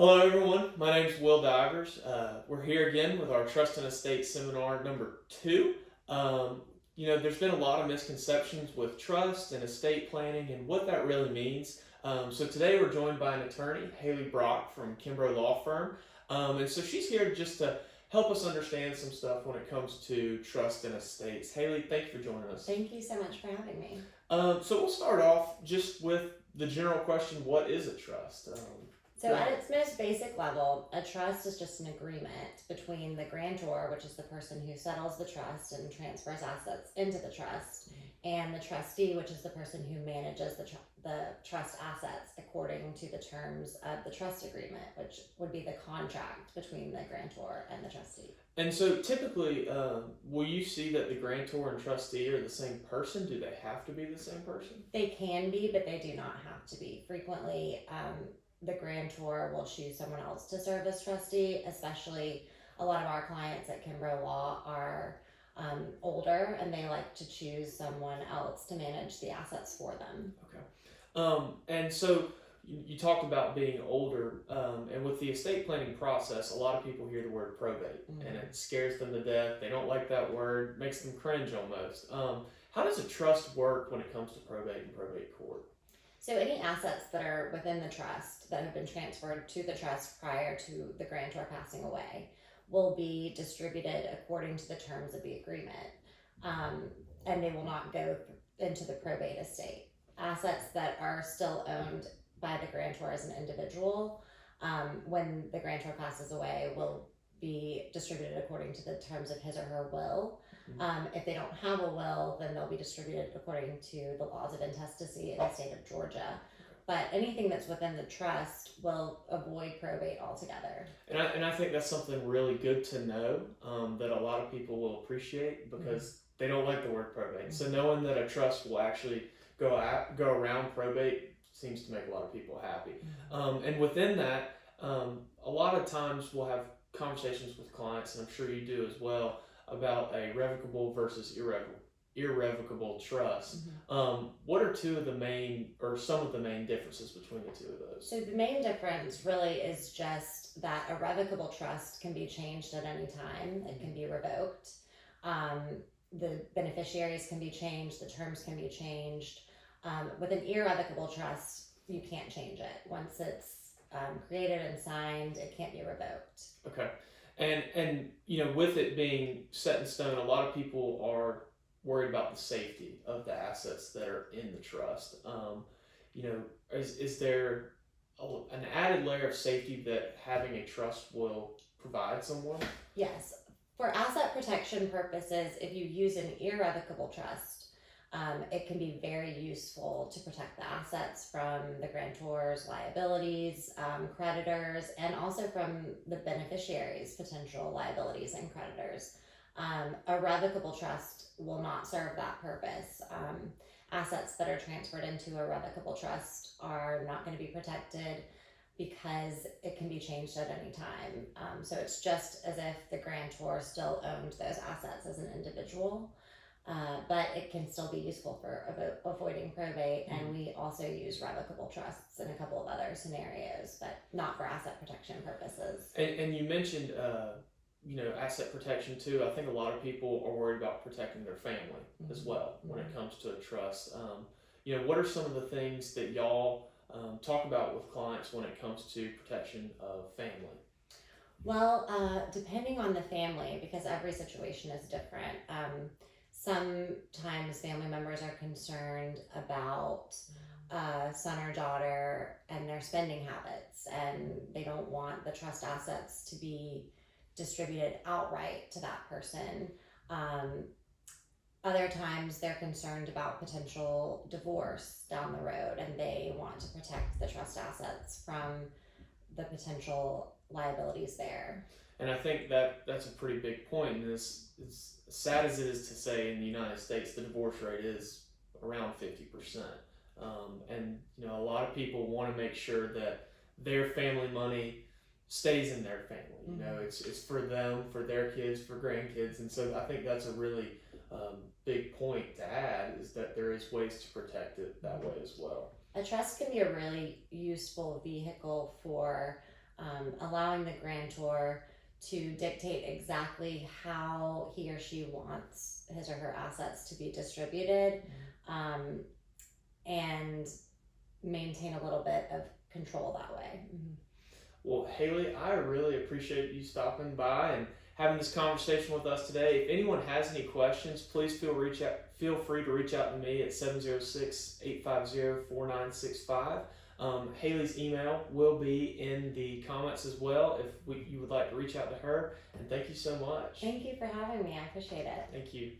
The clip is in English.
Hello, everyone. My name is Will Divers. We're here again with our Trust and Estate Seminar number 2. There's been a lot of misconceptions with trust and estate planning and what that really means. So today we're joined by an attorney, Hailey Brock from Kimbrough Law Firm. And so she's here just to help us understand some stuff when it comes to trust and estates. Hailey, thank you for joining us. Thank you so much for having me. So we'll start off just with the general question, what is a trust? So at its most basic level, a trust is just an agreement between the grantor, which is the person who settles the trust and transfers assets into the trust, and the trustee, which is the person who manages the trust assets according to the terms of the trust agreement, which would be the contract between the grantor and the trustee. And so typically, will you see that the grantor and trustee are the same person? Do they have to be the same person? They can be, but they do not have to be. Frequently, the grantor will choose someone else to serve as trustee, especially a lot of our clients at Kimbrough Law are older and they like to choose someone else to manage the assets for them. Okay. And so you talked about being older, and with the estate planning process, a lot of people hear the word probate and it scares them to death. They don't like that word, makes them cringe almost. How does a trust work when it comes to probate and probate court? So any assets that are within the trust that have been transferred to the trust prior to the grantor passing away will be distributed according to the terms of the agreement, and they will not go into the probate estate. Assets that are still owned by the grantor as an individual, when the grantor passes away, will be distributed according to the terms of his or her will. If they don't have a will, then they'll be distributed according to the laws of intestacy in the state of Georgia. But anything that's within the trust will avoid probate altogether. And I think that's something really good to know, that a lot of people will appreciate because they don't like the word probate. So knowing that a trust will actually go around probate seems to make a lot of people happy. And within that, a lot of times we'll have conversations with clients, and I'm sure you do as well, about a revocable versus irrevocable trust. What are some of the main differences between the two of those? So the main difference really is just that a revocable trust can be changed at any time. It can be revoked. The beneficiaries can be changed. The terms can be changed. With an irrevocable trust, you can't change it. Once it's created and signed, it can't be revoked. Okay. And with it being set in stone, a lot of people are worried about the safety of the assets that are in the trust. Is there an added layer of safety that having a trust will provide someone? Yes. For asset protection purposes, if you use an irrevocable trust, it can be very useful to protect the assets from the grantor's liabilities, creditors, and also from the beneficiaries' potential liabilities and creditors. A revocable trust will not serve that purpose. Assets that are transferred into a revocable trust are not going to be protected because it can be changed at any time. So it's just as if the grantor still owned those assets as an individual. But it can still be useful for avoiding probate, and we also use revocable trusts in a couple of other scenarios, but not for asset protection purposes. And you mentioned asset protection too. I think a lot of people are worried about protecting their family as well when it comes to a trust. What are some of the things that y'all talk about with clients when it comes to protection of family? Well, depending on the family, because every situation is different. Sometimes family members are concerned about son or daughter and their spending habits, and they don't want the trust assets to be distributed outright to that person. Other times they're concerned about potential divorce down the road, and they want to protect the trust assets from the potential liabilities there. And I think that's a pretty big point. And as sad as it is to say, in the United States, the divorce rate is around 50%. And a lot of people want to make sure that their family money stays in their family. It's for them, for their kids, for grandkids. And so I think that's a really big point to add, is that there is ways to protect it that way as well. A trust can be a really useful vehicle for allowing the grantor to dictate exactly how he or she wants his or her assets to be distributed, and maintain a little bit of control that way. Well, Hailey, I really appreciate you stopping by and having this conversation with us today. If anyone has any questions, please feel free to reach out to me at 706-850-4965. Hailey's email will be in the comments as well if you would like to reach out to her. And thank you so much. Thank you for having me. I appreciate it. Thank you.